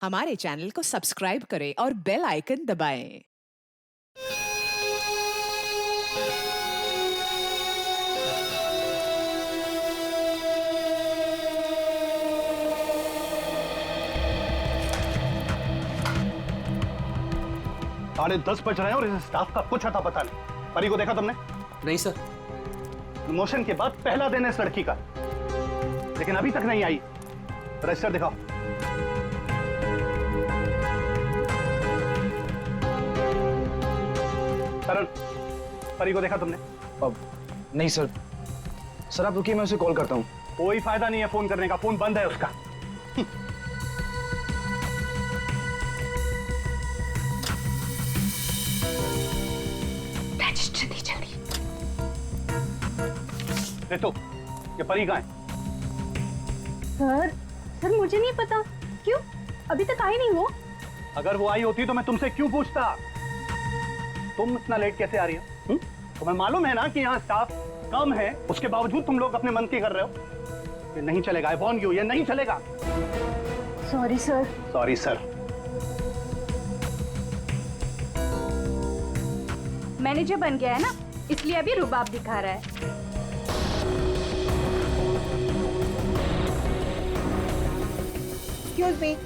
हमारे चैनल को सब्सक्राइब करें और बेल आइकन दबाएं। साढ़े 10 बज रहे हैं और इस स्टाफ का कुछ अता पता नहीं। परी को देखा तुमने? नहीं सर। प्रमोशन के बाद पहला दिन है इस लड़की का, लेकिन अभी तक नहीं आई। रजिस्टर दिखाओ। करण, परी को देखा तुमने? अब नहीं सर। सर आप रुकिए, मैं उसे कॉल करता हूँ। कोई फायदा नहीं है फोन करने का, फोन बंद है उसका। रजिस्टर दी जल्दी। तो ये परी कहाँ है? सर मुझे नहीं पता। क्यों? अभी तक आई नहीं वो। अगर वो आई होती तो मैं तुमसे क्यों पूछता? तुम इतना लेट कैसे आ रही हो? तुम्हें मालूम है ना कि यहाँ स्टाफ कम है, उसके बावजूद तुम लोग अपने मन की कर रहे हो। ये नहीं चलेगा। आई वॉर्न यू, ये नहीं चलेगा। Sorry sir. Sorry sir. Manager बन गया है ना, इसलिए अभी रुबाब दिखा रहा है। एक्सक्यूज मी,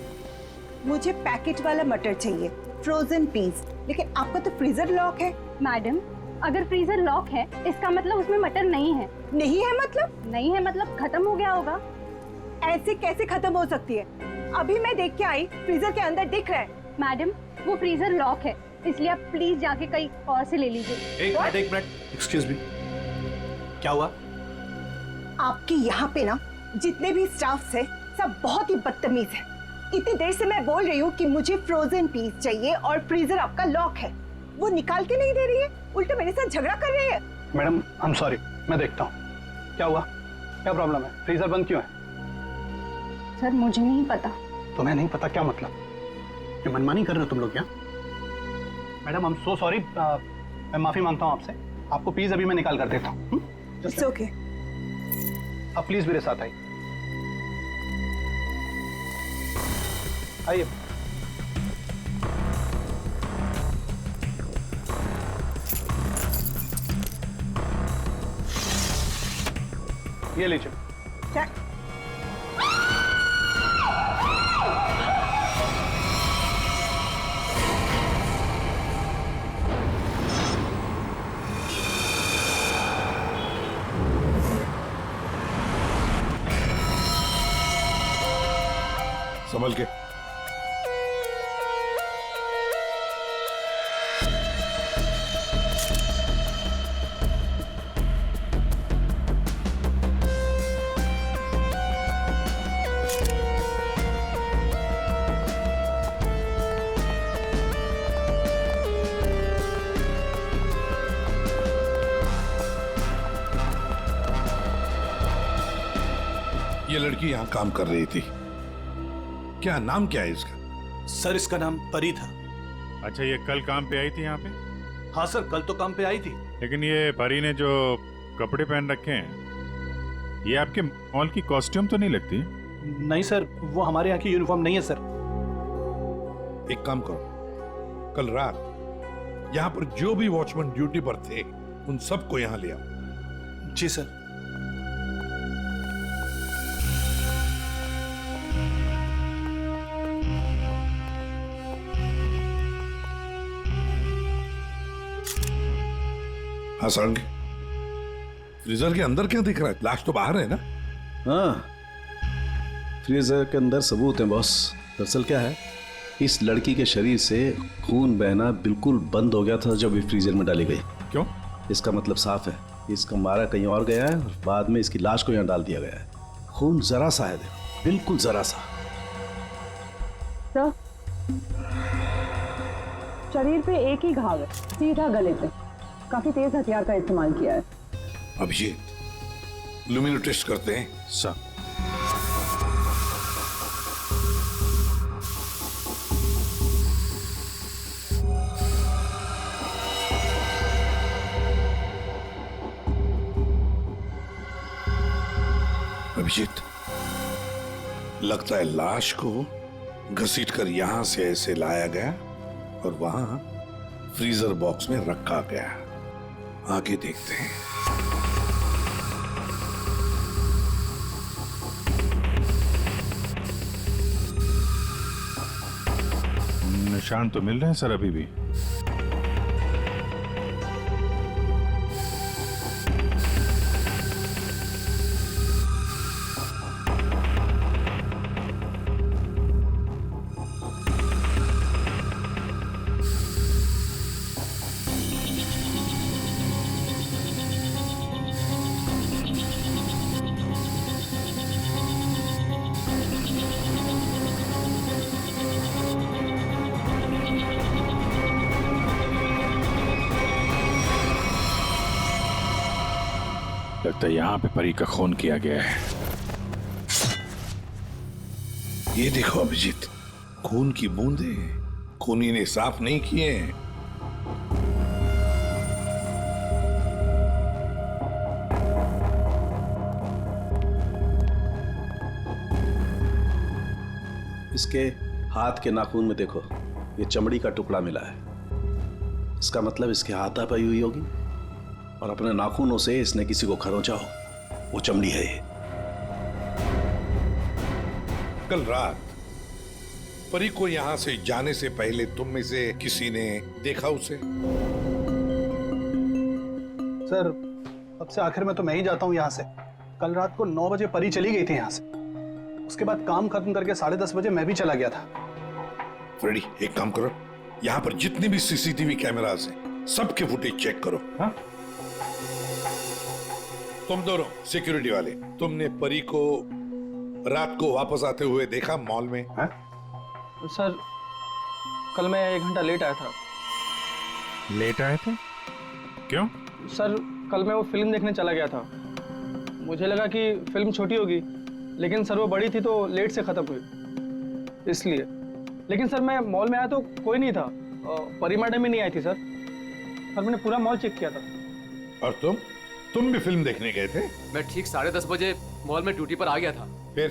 मुझे पैकेट वाला मटर चाहिए, फ्रोजन पीस। लेकिन आपका तो फ्रीजर लॉक है। मैडम, अगर फ्रीजर लॉक है इसका मतलब उसमें मटर नहीं है। नहीं है मतलब? नहीं है मतलब खत्म हो गया होगा। ऐसे कैसे खत्म हो सकती है? अभी मैं देख के आई, फ्रीजर के अंदर दिख रहा है। मैडम, वो फ्रीजर लॉक है, इसलिए आप प्लीज जाके कहीं और से ले लीजिए। एक मिनट, एक्सक्यूज मी, क्या हुआ? आपके यहाँ पे ना जितने भी स्टाफ है सब बहुत ही बदतमीज है। इतनी देर से मैं बोल रही हूँ कि मुझे फ्रोजन पीस चाहिए और फ्रीजर आपका लॉक है, वो निकाल के नहीं दे रही है, उल्टे मेरे साथ झगड़ा कर रही है। मैडम, आई एम सॉरी, मैं देखता हूँ। क्या हुआ? क्या प्रॉब्लम है? फ्रीजर बंद क्यों है? सर मुझे नहीं पता। तुम्हें नहीं पता क्या मतलब? ये मनमानी कर रहे हो तुम लोग क्या? Madam, I am so sorry. मैं माफी मांगता हूँ आपसे। आपको पीस अभी मैं निकाल कर देता हूँ। It's okay. अब प्लीज मेरे साथ आइए। आइए। ये लीजिए। संभल के। ये लड़की यहां काम कर रही थी, क्या नाम क्या है इसका? सर इसका नाम परी था। अच्छा, ये कल काम पे आई थी यहाँ पे? हाँ सर, कल तो काम पे आई थी। लेकिन ये परी ने जो कपड़े पहन रखे हैं, ये आपके मॉल की कॉस्ट्यूम तो नहीं लगती? नहीं सर, वो हमारे यहाँ की यूनिफॉर्म नहीं है सर। एक काम करो, कल रात यहां पर जो भी वॉचमैन ड्यूटी पर थे उन सबको यहां ले आओ। जी सर। हाँ सारंगी, फ्रीजर के अंदर क्या दिख रहा है? लाश तो बाहर है ना? हाँ, फ्रीजर के अंदर सबूत है बॉस। दरअसल क्या है, इस लड़की के शरीर से खून बहना बिल्कुल बंद हो गया था जब ये फ्रीजर में डाली गई। क्यों? इसका मतलब साफ है, इसका मारा कहीं और गया है और बाद में इसकी लाश को यहाँ डाल दिया गया है। खून जरा सा है, देखो, बिल्कुल जरा सा। सर, शरीर पे एक ही घाव है, सीधा गले पे। काफी तेज हथियार का इस्तेमाल किया है। अभिजीत, लुमिनो टेस्ट करते हैं। सर। अभिजीत, लगता है लाश को घसीटकर यहां से ऐसे लाया गया और वहां फ्रीजर बॉक्स में रखा गया। आगे देखते हैं। निशान तो मिल रहे हैं सर अभी भी। लगता है यहां पे परी का खून किया गया है। ये देखो अभिजीत, खून की बूंदे खूनी ने साफ नहीं किए हैं। इसके हाथ के नाखून में देखो, ये चमड़ी का टुकड़ा मिला है। इसका मतलब इसके हाथापाई हुई होगी और अपने नाखूनों से इसने किसी को खरोंचा हो। वो चमड़ी है ये। कल रात परी को यहां से जाने से पहले तुम में से किसी ने देखा उसे? सर, अब से आखिर में तो मैं ही जाता हूँ यहाँ से। कल रात को 9 बजे परी चली गई थी यहाँ से। उसके बाद काम खत्म करके 10:30 बजे मैं भी चला गया था। फ्रेडी, एक काम करो, यहाँ पर जितने भी सीसीटीवी कैमरास हैं सबके फुटेज चेक करो। हाँ? तुम दोनों सिक्योरिटी वाले, तुमने परी को रात को वापस आते हुए देखा मॉल में? हाँ? सर, कल मैं 1 घंटा लेट आया था। लेट आए थे? क्यों? सर, कल मैं वो फिल्म देखने चला गया था। मुझे लगा कि फिल्म छोटी होगी, लेकिन सर वो बड़ी थी तो लेट से खत्म हुई, इसलिए। लेकिन सर मैं मॉल में आया तो कोई नहीं था। परी मैडम ही नहीं आई थी सर। मैंने पूरा मॉल चेक किया था। और तुम भी फिल्म देखने गए थे? मैं ठीक 10:30 बजे मॉल में ड्यूटी पर आ गया था। फिर?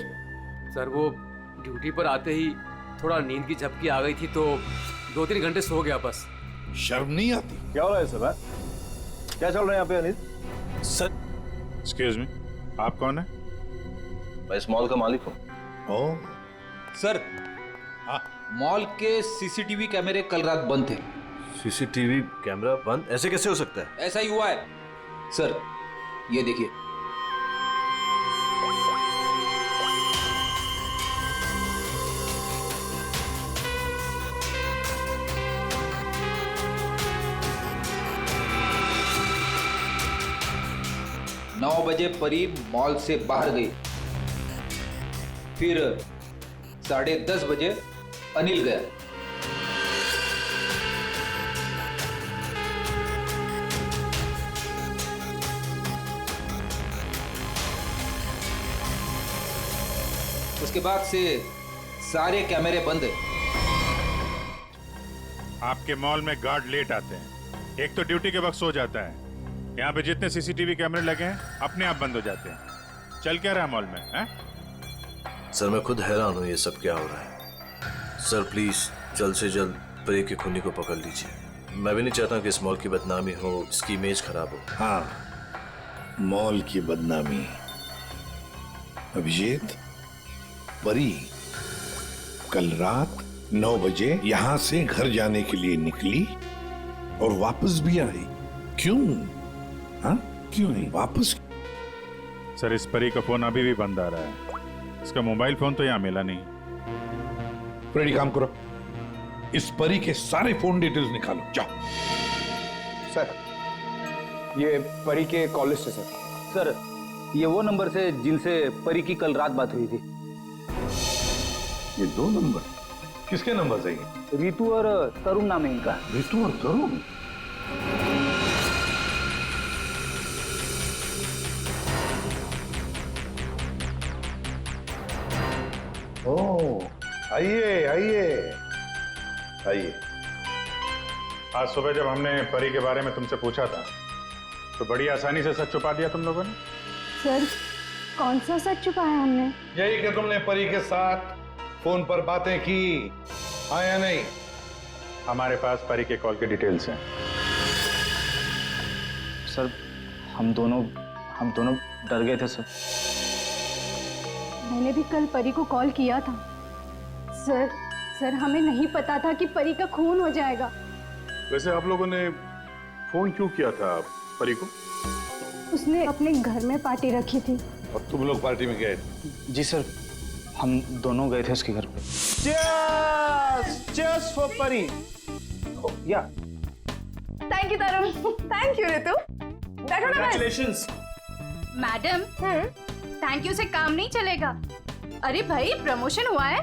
सर वो ड्यूटी पर आते ही थोड़ा नींद की झपकी आ गई थी तो 2-3 घंटे सो गया बस। शर्म नहीं आती? क्या हो रहा है सर? क्या चल रहा है यहाँ पे अनिल? सर, एक्सक्यूज मी, आप कौन है? मैं इस मॉल का मालिक हूँ। ओ, सर, हाँ? मॉल के सीसीटीवी कैमरे कल रात बंद थे। सीसीटीवी कैमरा बंद? ऐसे कैसे हो सकता है? ऐसा ही हुआ है सर, ये देखिए। नौ बजे परी मॉल से बाहर गई, फिर 10:30 बजे अनिल गया। उसके बाद से सारे कैमरे बंद है। आपके मॉल में गार्ड लेट आते हैं, एक तो ड्यूटी के वक्त सो जाता है। यहाँ पे जितने सीसीटीवी कैमरे लगे हैं अपने आप बंद हो जाते हैं। चल क्या रहा है मॉल में? है? सर मैं खुद हैरान हूँ, ये सब क्या हो रहा है। सर प्लीज जल्द से जल्द परी के खूनी को पकड़ लीजिए। मैं भी नहीं चाहता कि इस मॉल की बदनामी हो, इसकी इमेज खराब हो। हाँ, मॉल की बदनामी। अभिजीत, परी कल रात 9 बजे यहां से घर जाने के लिए निकली और वापस भी आई। क्यों? हाँ, क्यों आई वापस? सर इस परी का फोन अभी भी बंद आ रहा है। इसका मोबाइल फोन तो यहाँ मिला नहीं। फ्रेडी, काम करो, इस परी के सारे फोन डिटेल्स निकालो, जाओ। सर, ये परी के कॉल लिस्ट है सर। सर, ये वो नंबर से जिनसे परी की कल रात बात हुई थी। ये 2 नंबर किसके नंबर है? ये रितु और तरुण नाम है इनका। रितु और तरुण? ओह, आइए आइए आइए। आज सुबह जब हमने परी के बारे में तुमसे पूछा था तो बड़ी आसानी से सच छुपा दिया तुम लोगों ने। सर, कौन सा सच छुपाया हमने? यही कि तुमने परी के साथ फोन पर बातें की, हाँ या नहीं? हमारे पास परी के कॉल के डिटेल्स हैं। सर हम दोनों डर गए थे सर। मैंने भी कल परी को कॉल किया था। सर हमें नहीं पता था कि परी का खून हो जाएगा। वैसे आप लोगों ने फोन क्यों किया था परी को? उसने अपने घर में पार्टी रखी थी। और तुम लोग पार्टी में गए? जी सर, हम दोनों गए थे उसके घर पे। Cheers for Pari. या thank you Tarun, thank you Ritu. बैठो ना। Congratulations। मैडम, थैंक यू से काम नहीं चलेगा। अरे भाई, प्रमोशन हुआ है,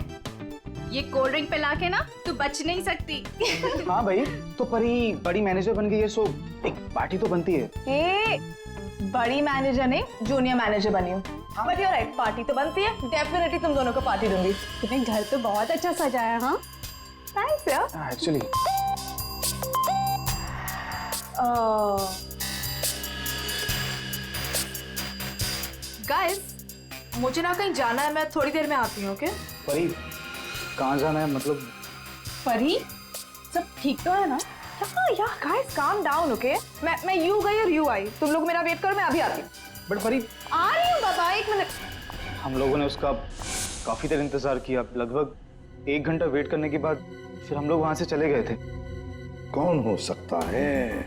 ये कोल्ड ड्रिंक पिला के ना तू बच नहीं सकती। हाँ भाई, तो परी बड़ी मैनेजर बन गई है, सो एक पार्टी तो बनती है। बड़ी मैनेजर नहीं, जूनियर मैनेजर बनी हूँ। बट यू राइट, पार्टी तो बनती है। डेफिनेटली तुम दोनों को पार्टी दूंगी। तुम्हें घर तो बहुत अच्छा सजाया। हाँ थैंक्स यार। एक्चुअली गाइस, मुझे ना कहीं जाना है, मैं थोड़ी देर में आती हूँ। ओके? परी कहाँ जाना है? मतलब परी, सब ठीक तो है ना? या गाइस काम डाउन। ओके, मैं यू गई और यू आई। तुम लोग मेरा वेट करो, मैं अभी आती हूँ। बट परी, आ रही हूँ बाबा, एक मिनट। हम लोगों ने उसका काफी देर इंतजार किया, लगभग 1 घंटा वेट करने के बाद फिर हम लोग वहां से चले गए थे। कौन हो सकता है?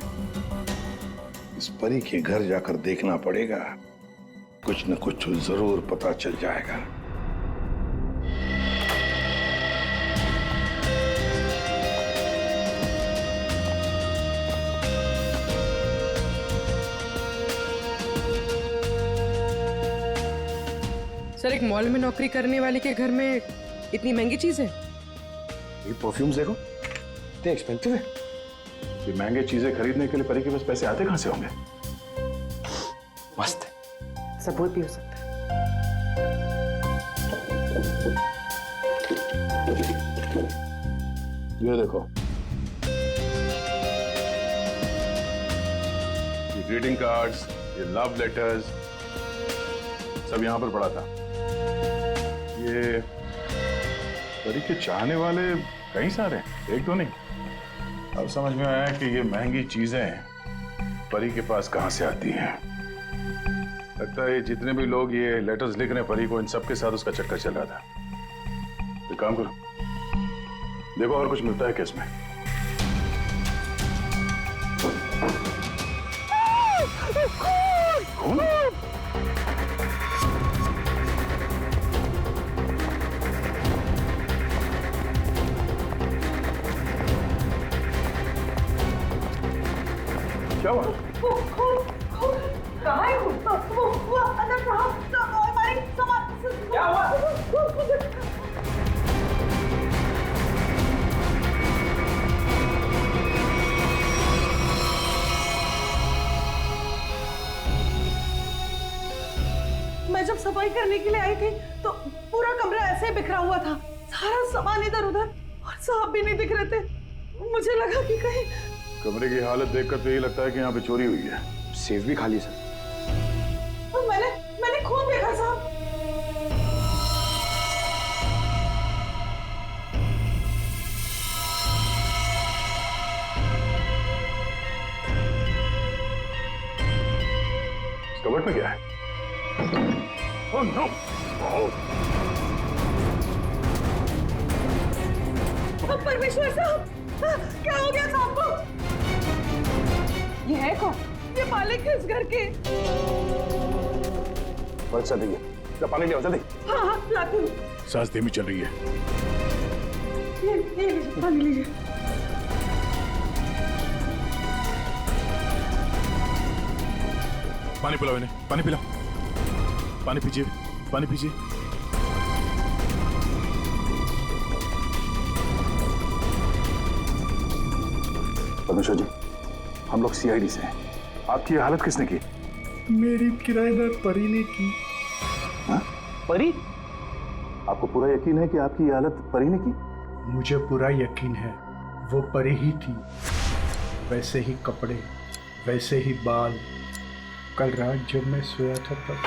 इस परी के घर जाकर देखना पड़ेगा, कुछ न कुछ जरूर पता चल जाएगा। सर, एक मॉल में नौकरी करने वाले के घर में इतनी महंगी चीज है? ये परफ्यूम्स देखो, इतने एक्सपेंसिव है। ये महंगे चीजें खरीदने के लिए परी के पास पैसे आते कहां से होंगे? मस्त है, सब भी हो सकता है। ये देखो, ये ग्रीटिंग कार्ड्स, ये लव लेटर्स सब यहां पर पड़ा था। ये परी के चाहने वाले कई सारे, एक तो नहीं। अब समझ में आया कि ये महंगी चीजें परी के पास कहां से आती हैं। लगता है जितने भी लोग ये लेटर्स लिख रहे हैं परी को, इन सबके साथ उसका चक्कर चल रहा था। एक काम करो, देखो और कुछ मिलता है क्या इसमें। खून? क्या हुआ? कहाँ है वो अंदर क्या हुआ? मैं जब सफाई करने के लिए आई थी तो पूरा कमरा ऐसे ही बिखरा हुआ था, सारा सामान इधर उधर, और साहब भी नहीं दिख रहे थे। मुझे लगा कि कहीं कमरे की हालत देखकर तो यही लगता है कि यहाँ पे चोरी हुई है। सेफ भी खाली सर। मैंने खून देखा साहब। इस कबर्ड में क्या है? Oh no! परमेश्वर साहब, क्या हो गया साहब को? ये है कौन? ये मालिक है इस घर के। बस जल्दी, क्या पानी ले जल्दी। हाँ लाती हूँ। सांस धीमी चल रही है। ये लीजिए, पानी लीजिए। पानी पिलाओ इन्हें, पानी पिलाओ, पानी पीजिए, पानी पीजिए। परमेश्वर जी, हम लोग सीआईडी से हैं। आपकी ये हालत किसने की? मेरी किराएदार परी ने की। हाँ? परी? आपको पूरा यकीन है कि आपकी ये हालत परी ने की? मुझे पूरा यकीन है, वो परी ही थी। वैसे ही कपड़े, वैसे ही बाल। कल रात जब मैं सोया था तब।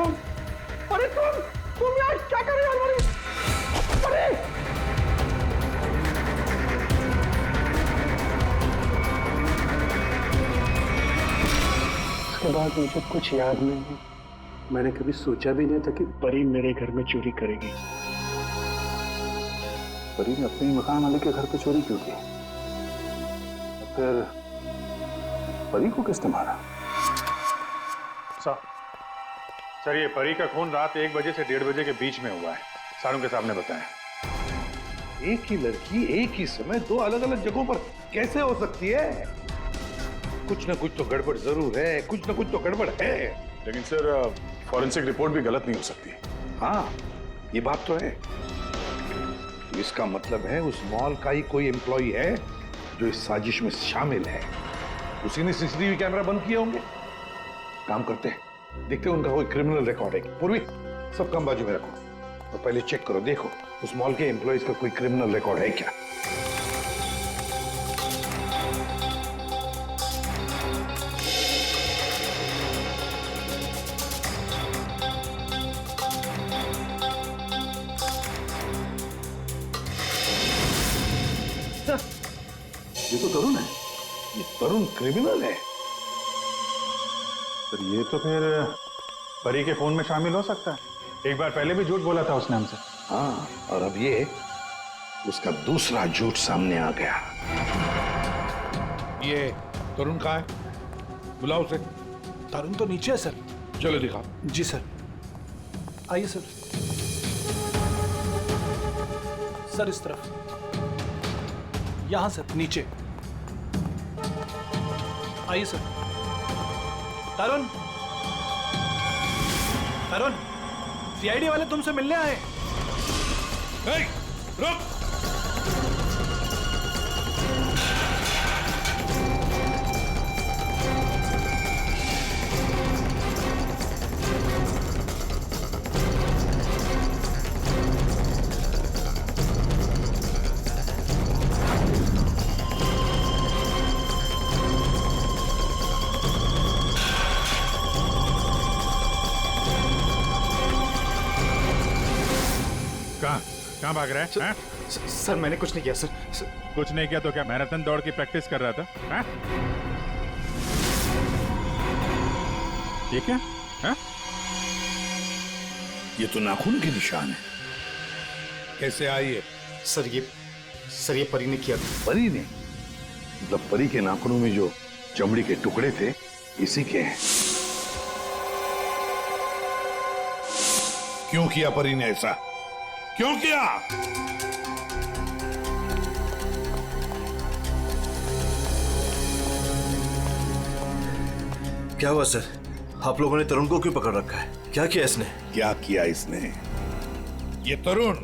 अरे तुम यार क्या कर रहे हो हमारी? अरे उसके बाद मुझे कुछ याद नहीं है। मैंने कभी सोचा भी नहीं था कि परी मेरे घर में चोरी करेगी। परी ने अपने मकान वाले के घर पे चोरी क्यों की? फिर परी को किसने मारा? सर ये परी का खून रात 1 बजे से 1:30 बजे के बीच में हुआ है, सारों के सामने बताया। एक ही लड़की एक ही समय 2 अलग अलग जगहों पर कैसे हो सकती है? कुछ ना कुछ तो गड़बड़ जरूर है, कुछ ना कुछ तो गड़बड़ है। लेकिन सर फॉरेंसिक रिपोर्ट भी गलत नहीं हो सकती। हाँ, ये बात तो है। इसका मतलब है उस मॉल का ही कोई एम्प्लॉई है जो इस साजिश में शामिल है। उसी ने सीसीटीवी कैमरा बंद किए होंगे। काम करते हैं, देखते हैं उनका कोई क्रिमिनल रिकॉर्ड है। पूर्वी, सब काम बाजू में रखो और पहले चेक करो, देखो उस मॉल के एम्प्लॉइज का कोई क्रिमिनल रिकॉर्ड है क्या। ये तो तरुण है। ये तरुण क्रिमिनल है? सर ये तो फिर परी के खून में शामिल हो सकता है। एक बार पहले भी झूठ बोला था उसने हमसे। हाँ, और अब ये उसका दूसरा झूठ सामने आ गया। ये तरुण कहाँ है? बुलाओ उसे। तरुण तो नीचे है सर। चलो दिखाओ। जी सर, आइए सर। सर इस तरफ, यहां सर, नीचे आइए सर। तरुण, तरुण, सीआईडी वाले तुमसे मिलने आए। रुक। कहाँ भाग रहा है? सर मैंने कुछ नहीं किया सर। कुछ नहीं किया तो क्या मैराथन दौड़ की प्रैक्टिस कर रहा था? हाँ? ये क्या? हाँ? ये तो नाखून के निशान है। कैसे आई है? सर ये परी ने किया था। परी ने? मतलब परी के नाखूनों में जो चमड़ी के टुकड़े थे इसी के हैं। क्यों किया परी ने ऐसा? क्यों किया? क्या हुआ सर? आप लोगों ने तरुण को क्यों पकड़ रखा है? क्या किया इसने? क्या किया इसने? ये तरुण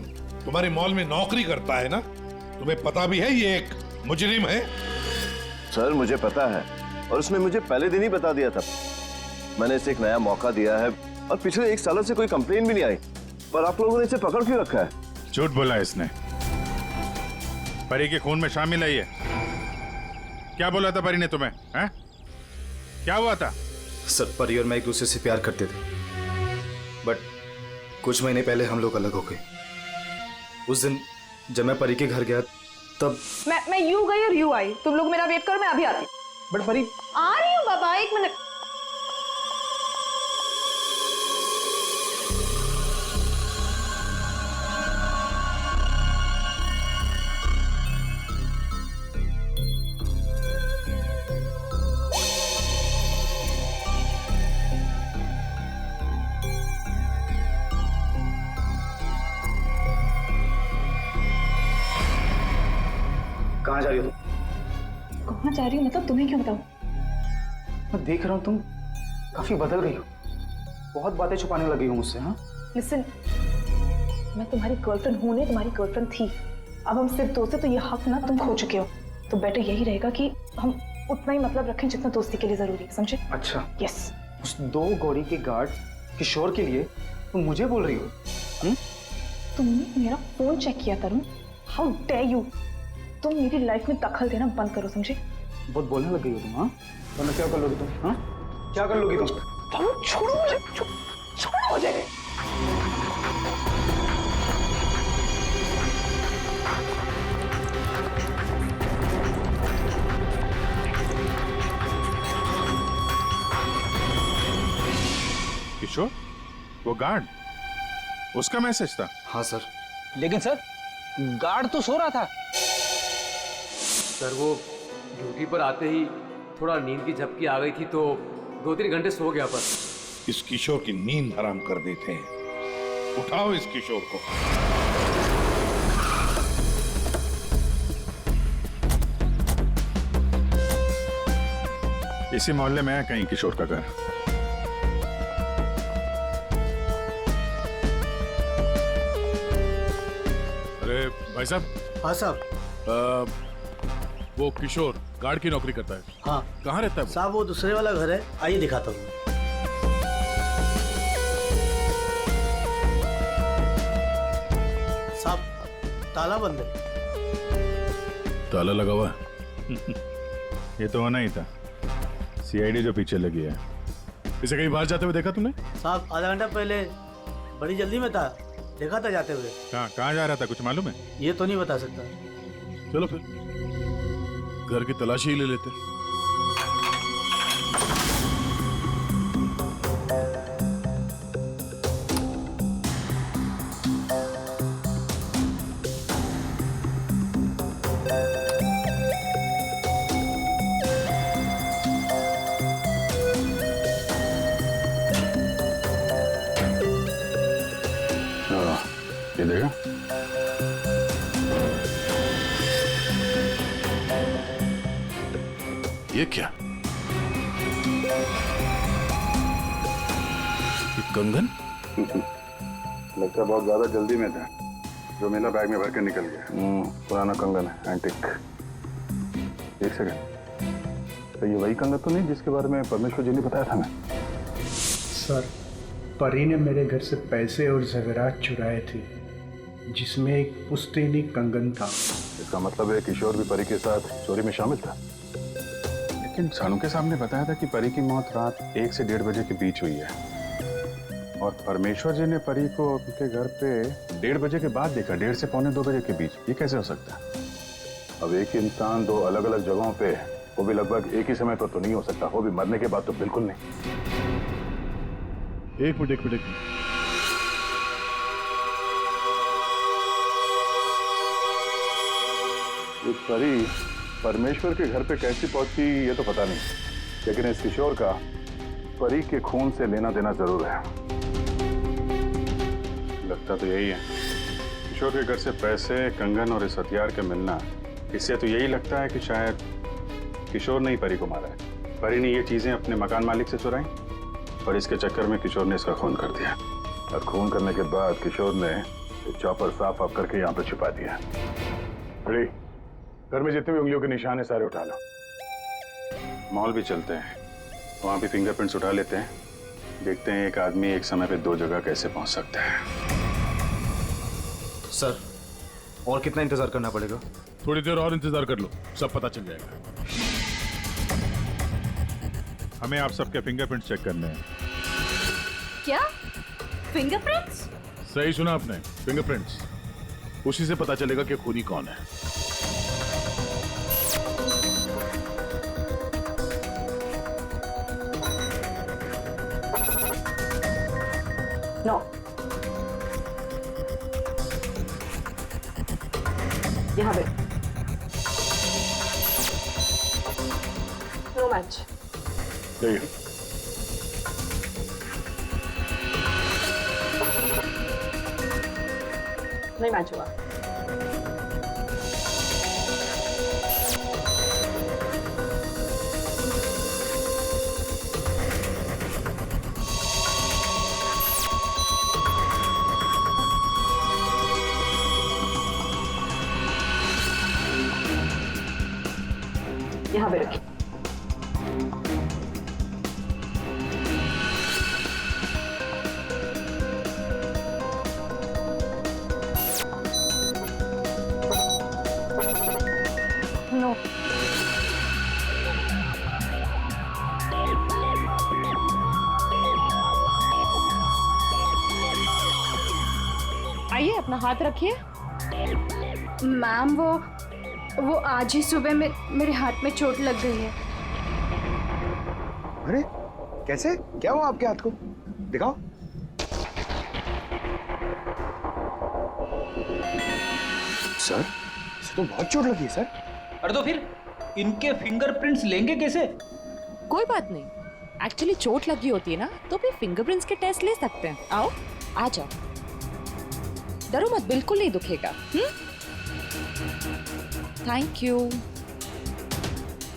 तुम्हारे मॉल में नौकरी करता है ना? तुम्हें पता भी है ये एक मुजरिम है? सर मुझे पता है, और उसने मुझे पहले दिन ही बता दिया था। मैंने इसे एक नया मौका दिया है और पिछले 1 साल से कोई कंप्लेन भी नहीं आई, पर आप लोगों ने इसे पकड़ क्यों रखा है? झूठ बोला इसने। परी के खून में शामिल है ये। क्या बोला था परी ने तुम्हें? हैं? क्या हुआ था? सर परी और मैं एक दूसरे से प्यार करते थे, बट कुछ महीने पहले हम लोग अलग हो गए। उस दिन जब मैं परी के घर गया तब मैं यूं गई और यूं आई। तुम लोग मेरा वेट करो, मैं अभी आती। बट परी आ रही हूँ बाबा, 1 मिनट। कहाँ जा रही हो? कहाँ जा रही हूँ मतलब तुम्हें क्यों बताऊँ? मैं देख रहा हूँ तुम काफी बदल गई हो, बहुत बातें छुपाने लगी हो मुझसे। हाँ लिसन, मैं तुम्हारी गर्लफ्रेंड हूँ नहीं, तुम्हारी गर्लफ्रेंड थी। अब हम सिर्फ दोस्त हैं तो ये हक ना तुम खो चुके हो। तो बेटर यही रहेगा कि हम उतना ही मतलब रखें जितना दोस्ती के लिए जरूरी है, समझे? अच्छा, यस। उस 2 गौरी के गार्ड किशोर के लिए तुम मुझे बोल रही हो? तुमने मेरा फोन चेक किया तरुण, हाउ डेयर यू। तुम मेरी लाइफ में दखल देना बंद करो, समझे? बहुत बोलने लग गई हो तुम। हाँ, वरना क्या कर लोगी तुम? हाँ, क्या कर लोगी तुम? छोड़ो मुझे, छोड़ो। वो गार्ड, उसका मैसेज था? हाँ सर। लेकिन सर गार्ड तो सो रहा था। सर वो ड्यूटी पर आते ही थोड़ा नींद की झपकी आ गई थी तो 2-3 घंटे सो गया। पर इस किशोर की नींद हराम कर देते हैं। उठाओ इस किशोर को। इसी मोहल्ले में है कहीं किशोर का घर। अरे भाई साहब। हाँ साहब। वो किशोर गार्ड की नौकरी करता है। हाँ। कहाँ रहता है वो? साहब वो दूसरे वाला घर है, आइए दिखाता हूँ। साहब ताला बंद है। ताला लगा हुआ है। ये तो होना ही था, सीआईडी जो पीछे लगी है। इसे कहीं बाहर जाते हुए देखा तुमने? साहब आधा घंटा पहले बड़ी जल्दी में था, देखा था जाते हुए। कहाँ जा रहा था, कुछ मालूम है? ये तो नहीं बता सकता। चलो फिर घर की तलाशी ही ले लेते। ये देखा? ये क्या? ये कंगन? लगता है बहुत ज्यादा जल्दी में था, जो मेरा बैग में भर के निकल गया। पुराना कंगन है, एंटिक। एक सेकंड, तो ये वही कंगन तो नहीं जिसके बारे में परमेश्वर जी ने बताया था? मैं सर, परी ने मेरे घर से पैसे और ज़ेवरात चुराए थे, जिसमें एक पुश्तैनी कंगन था। इसका मतलब है किशोर भी परी के साथ चोरी में शामिल था। लेकिन सानू साहब ने बताया था कि परी की मौत रात 1 से 1:30 बजे के बीच हुई है, और परमेश्वर जी ने परी को उनके घर पे 1:30 बजे के बाद देखा, 1:30 से 1:45-2 बजे के बीच। ये कैसे हो सकता है? अब एक ही इंसान 2 अलग अलग जगहों पे, वो भी लगभग एक ही समय पर तो नहीं हो सकता, वो भी मरने के बाद तो बिल्कुल नहीं। एक मिनट। इस परी परमेश्वर के घर पे कैसी पहुंची ये तो पता नहीं, लेकिन इस किशोर का परी के खून से लेना देना जरूर है। लगता तो यही है। किशोर के घर से पैसे, कंगन और इस हथियार के मिलना, इससे तो यही लगता है कि शायद किशोर ने ही परी को मारा है। परी ने ये चीजें अपने मकान मालिक से चुराई और इसके चक्कर में किशोर ने इसका खून कर दिया, और खून करने के बाद किशोर ने चॉपर साफ ऑफ करके यहाँ पे छुपा दिया। अरे घर में जितने भी उंगलियों के निशान है सारे उठा लो। मॉल भी चलते हैं, वहां भी फिंगरप्रिंट्स उठा लेते हैं, देखते हैं एक आदमी एक समय पे 2 जगह कैसे पहुंच सकता है। सर और कितना इंतजार करना पड़ेगा? थोड़ी देर और इंतजार कर लो, सब पता चल जाएगा। हमें आप सबके फिंगरप्रिंट्स चेक करने हैं। क्या फिंगरप्रिंट्स? सही सुना आपने, फिंगरप्रिंट्स। उसी से पता चलेगा कि खूनी कौन है। नो, यहाँ पे नो मैच। नहीं मैच हुआ। यहाँ पे रखिए। नो, आइए अपना हाथ रखिए। मैम वो आज ही सुबह में मेरे हाथ में चोट लग गई है। अरे कैसे, क्या हुआ आपके हाथ को? दिखाओ। सर, इसे तो बहुत चोट लगी है सर। अरे तो फिर इनके फिंगरप्रिंट्स लेंगे कैसे? कोई बात नहीं, एक्चुअली चोट लगी होती है ना तो फिर फिंगरप्रिंट्स के टेस्ट ले सकते हैं। आओ, आ जाओ, डरो मत, बिल्कुल नहीं दुखेगा। थैंक यू,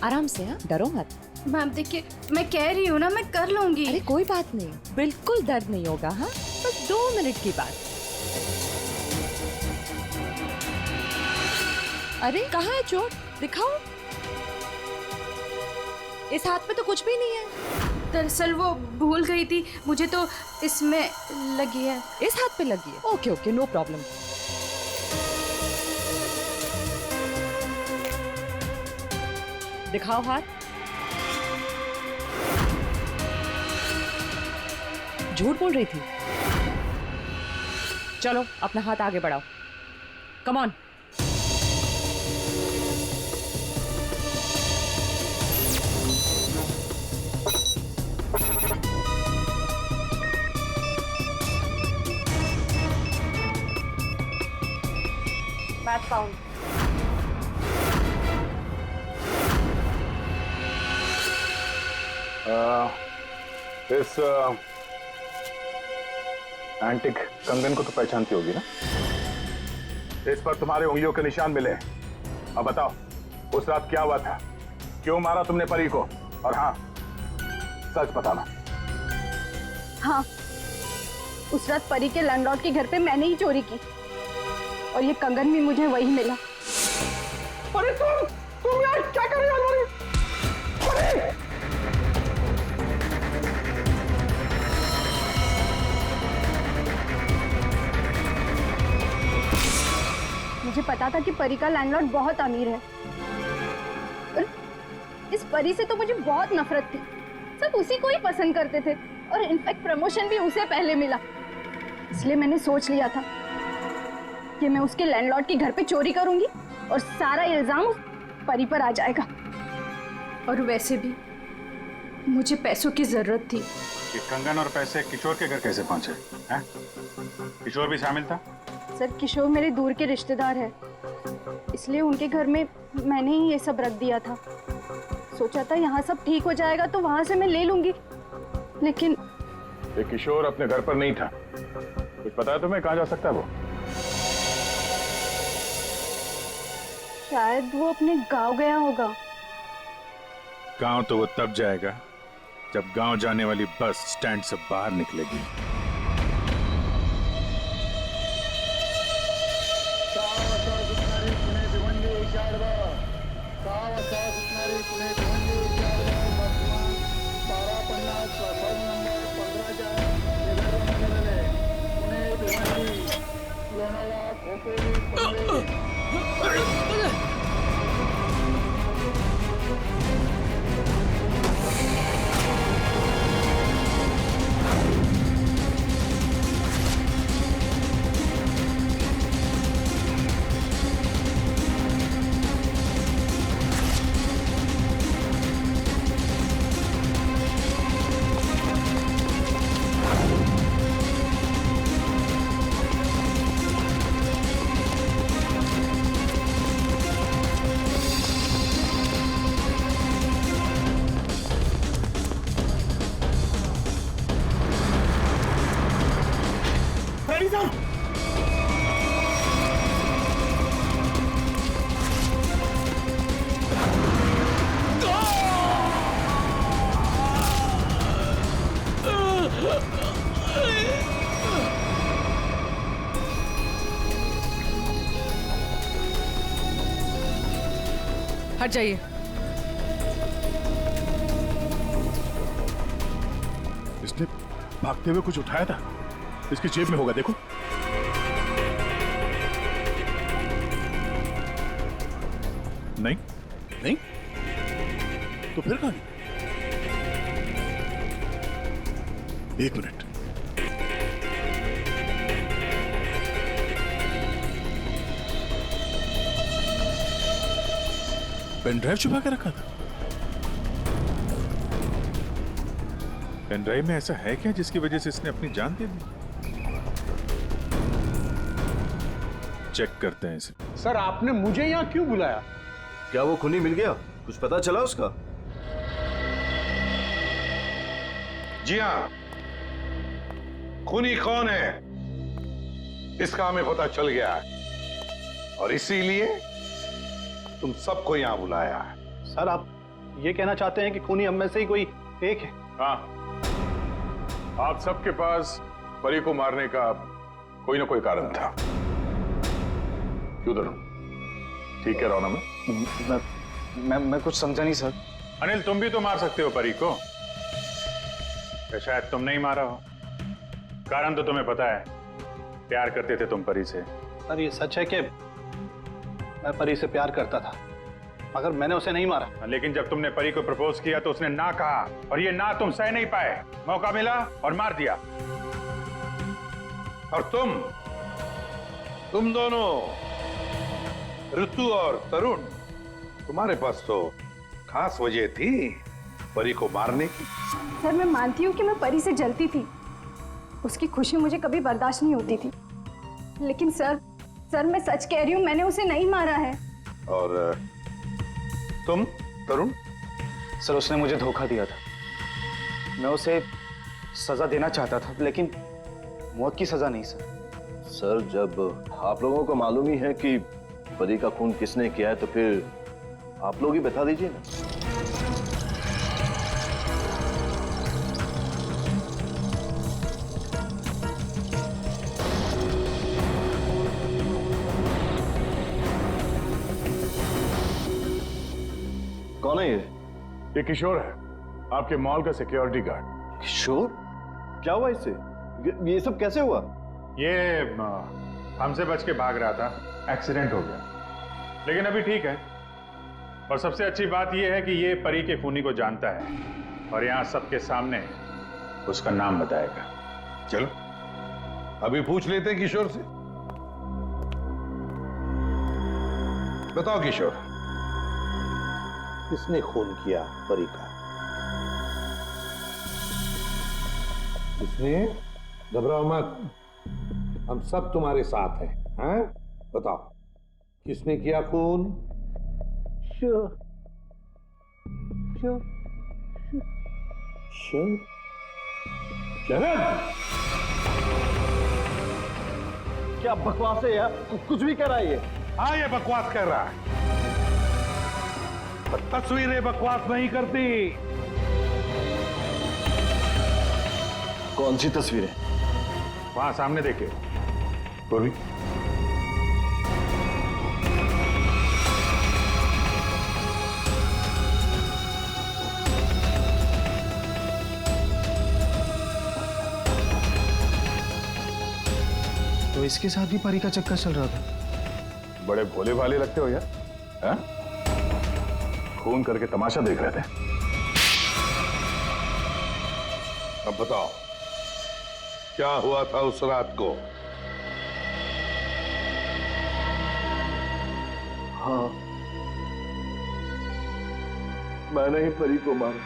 आराम से, हाँ, डरो मत। मैम देखिए, मैं कह रही हूँ ना, मैं कर लूंगी। अरे कोई बात नहीं, बिल्कुल दर्द नहीं होगा। हाँ, बस 2 मिनट की बात। अरे कहाँ है चोट, दिखाओ। इस हाथ में तो कुछ भी नहीं है। दरअसल वो भूल गई थी, मुझे तो इसमें लगी है। इस हाथ पे लगी है? Okay okay, no problem. दिखाओ हाथ। झूठ बोल रही थी। चलो अपना हाथ आगे बढ़ाओ, कम ऑन। Match found. इस एंटिक कंगन को तो पहचानती होगी ना? इस पर तुम्हारे उंगलियों के निशान मिले। अब बताओ, उस रात क्या हुआ था? क्यों मारा तुमने परी को? और हाँ, सच बताना। हाँ, उस रात परी के लैंडलॉर्ड के घर पे मैंने ही चोरी की और ये कंगन भी मुझे वही मिला। अरे तुम यार क्या कर रही हो? अरे मुझे पता था कि परी का लैंडलॉर्ड बहुत अमीर है और इस परी से तो मुझे बहुत नफरत थी। सब उसी को ही पसंद करते थे और इनफैक्ट प्रमोशन भी उसे पहले मिला। इसलिए मैंने सोच लिया था कि मैं उसके लैंडलॉर्ड के घर पे चोरी करूंगी और सारा इल्जाम उस परी पर आ जाएगा। और वैसे भी मुझे पैसों की जरूरत थी। ये कंगन और पैसे किशोर के घर कैसे पहुंचे हैं? किशोर भी शामिल था? सर, किशोर मेरे दूर के रिश्तेदार है, इसलिए उनके घर में मैंने ही ये सब रख दिया था। सोचा था यहाँ सब ठीक हो जाएगा तो वहां से मैं ले लूंगी, लेकिन ये किशोर अपने घर पर नहीं था। कुछ पता है तुम्हें कहाँ जा सकता है वो? शायद वो अपने गांव गया होगा। गांव तो वो तब जाएगा जब गांव जाने वाली बस स्टैंड से बाहर निकलेगी। हट जाइए। इसने भागते हुए कुछ उठाया था, इसकी जेब में होगा, देखो। नहीं नहीं, तो फिर कहां? एक मिनट, पेन ड्राइव छुपा के रखा था। पेन ड्राइव में ऐसा है क्या जिसकी वजह से इसने अपनी जान दे दी? चेक करते हैं इसे। सर आपने मुझे यहाँ क्यों बुलाया? क्या वो खूनी मिल गया? कुछ पता चला उसका? जी हाँ, खूनी कौन है इसका हमें पता चल गया है और इसीलिए तुम सबको यहाँ बुलाया है। सर आप ये कहना चाहते हैं कि खूनी हम में से ही कोई एक है? हाँ, आप सबके पास परी को मारने का कोई ना कोई कारण था। क्यों दोनों? ठीक कह रहा हूं ना मैं कुछ समझा नहीं सर। अनिल, तुम भी तो मार सकते हो परी को। या शायद तुम नहीं मारा हो। कारण तो तुम्हें पता है, प्यार करते थे तुम परी से। सर ये सच है कि मैं परी से प्यार करता था, मगर मैंने उसे नहीं मारा। लेकिन जब तुमने परी को प्रपोज किया तो उसने ना कहा, और ये ना तुम सह नहीं पाए। मौका मिला और मार दिया। और तुम दोनों, ऋतु और तरुण, तुम्हारे पास तो खास वजह थी परी को मारने की। सर मैं मानती हूँ कि मैं परी से जलती थी, उसकी खुशी मुझे कभी बर्दाश्त नहीं होती थी, लेकिन सर मैं सच कह रही हूँ, मैंने उसे नहीं मारा है। और तुम तरुण? सर उसने मुझे धोखा दिया था। मैं उसे सजा देना चाहता था, लेकिन मौत की सजा नहीं सर। सर जब आप लोगों को मालूम ही है कि परी का खून किसने किया है, तो फिर आप लोग ही बता दीजिए ना। कौन है ये किशोर है, आपके मॉल का सिक्योरिटी गार्ड। किशोर? क्या हुआ इससे? ये सब कैसे हुआ? ये हमसे बच के भाग रहा था, एक्सीडेंट हो गया, लेकिन अभी ठीक है। और सबसे अच्छी बात यह है कि ये परी के खूनी को जानता है और यहाँ सबके सामने उसका नाम बताएगा। चलो अभी पूछ लेते हैं किशोर से। बताओ किशोर, किसने खून किया परी का? किसने? घबराओ मत, हम सब तुम्हारे साथ हैं। हैं? बताओ किसने किया खून? क्या बकवास है यार, कुछ भी कर रहा है ये। हाँ ये बकवास कर रहा है, पर तस्वीरें बकवास नहीं करती। कौन सी तस्वीरें? वहां सामने देखिए। बोली। तो इसके साथ भी परी का चक्कर चल रहा था। बड़े भोले भाले लगते हो यार। हा? खून करके तमाशा देख रहे थे। अब बताओ क्या हुआ था उस रात को? हाँ, मैंने ही परी को मारा।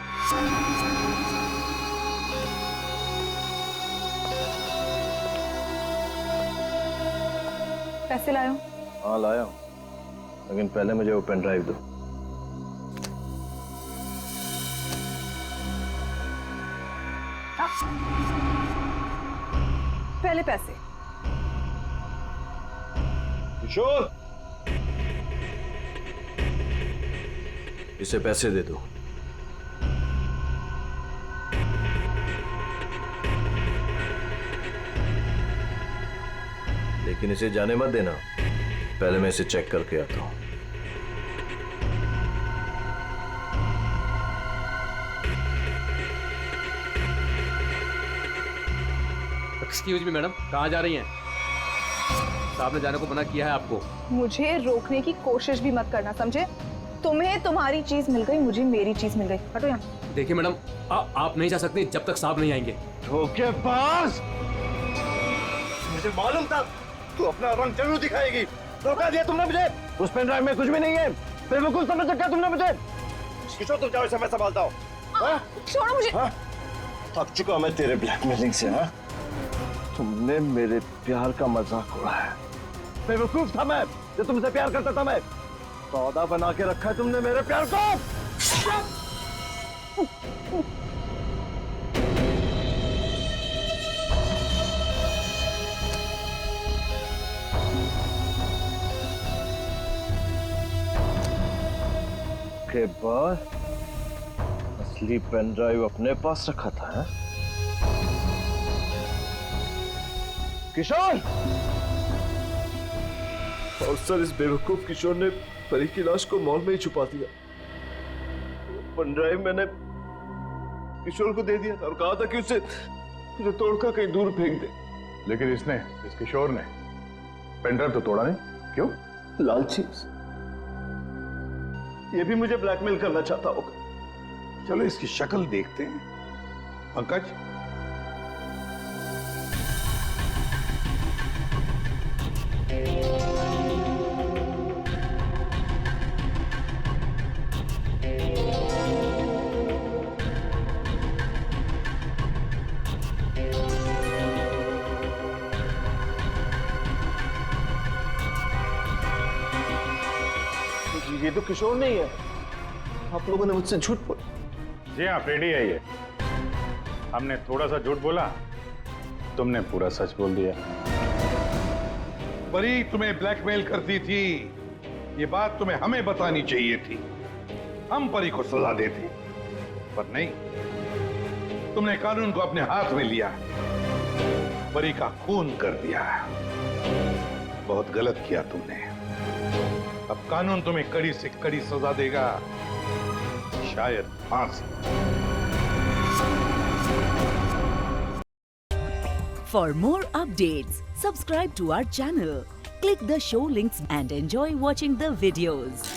पैसे लाए हो? हाँ लाया हूं, लेकिन पहले मुझे वो पेन ड्राइव दो। पहले पैसे। किशोर, इसे पैसे दे दो। लेकिन इसे जाने मत देना, पहले मैं इसे चेक करके आता हूं। एक्सक्यूज मी मैडम, कहाँ जा रही हैं? साहब ने जाने को मना किया है आपको। मुझे रोकने की कोशिश भी मत करना, समझे? तुम्हें तुम्हारी चीज मिल गई, मुझे मेरी चीज मिल गई। हटो यहाँ। देखिए मैडम, आप नहीं जा सकते जब तक साहब नहीं आएंगे। धोखेबाज! मुझे मालूम था तू अपना रंग जरूर दिखाएगी। धोखा दिया तुमने मुझे। उस पेन ड्राइव में कुछ भी नहीं है। बेवकूफ समझ रखा तुमने मुझे। किशोर तुम जाओ, इसे मैं संभालता हूँ। छोड़ो मुझे। थक चुका मैं तेरे ब्लैकमेलिंग से। हाँ, तुमने मेरे प्यार का मजाक उड़ाया, बेवकूफ था मैं जो तुमसे प्यार करता था मैं। सौदा बना के रखा है तुमने मेरे प्यार को। के बाद असली पेन ड्राइव अपने पास रखा था है? किशोर! और सर इस बेवकूफ किशोर ने परी की लाश को मॉल में ही छुपा दिया। पेन ड्राइव मैंने किशोर को दे दिया था और कहा था कि उसे तोड़कर कहीं दूर फेंक दे। लेकिन इस किशोर ने पेन ड्राइव तो तोड़ा नहीं, क्यों? लालची। ये भी मुझे ब्लैकमेल करना चाहता होगा। चलो इसकी शक्ल देखते हैं। पंकज, ये तो किशोर नहीं है। आप लोगों ने मुझसे झूठ बोला। जी हाँ, फ्रेडी है ये। हमने थोड़ा सा झूठ बोला, तुमने पूरा सच बोल दिया। परी तुम्हें ब्लैकमेल करती थी, ये बात तुम्हें हमें बतानी चाहिए थी। हम परी को सजा देते, पर नहीं, तुमने कानून को अपने हाथ में लिया, परी का खून कर दिया। बहुत गलत किया तुमने। अब कानून तुम्हें कड़ी से कड़ी सजा देगा, शायद फांसी। For more updates, subscribe to our channel, click the show links and enjoy watching the videos.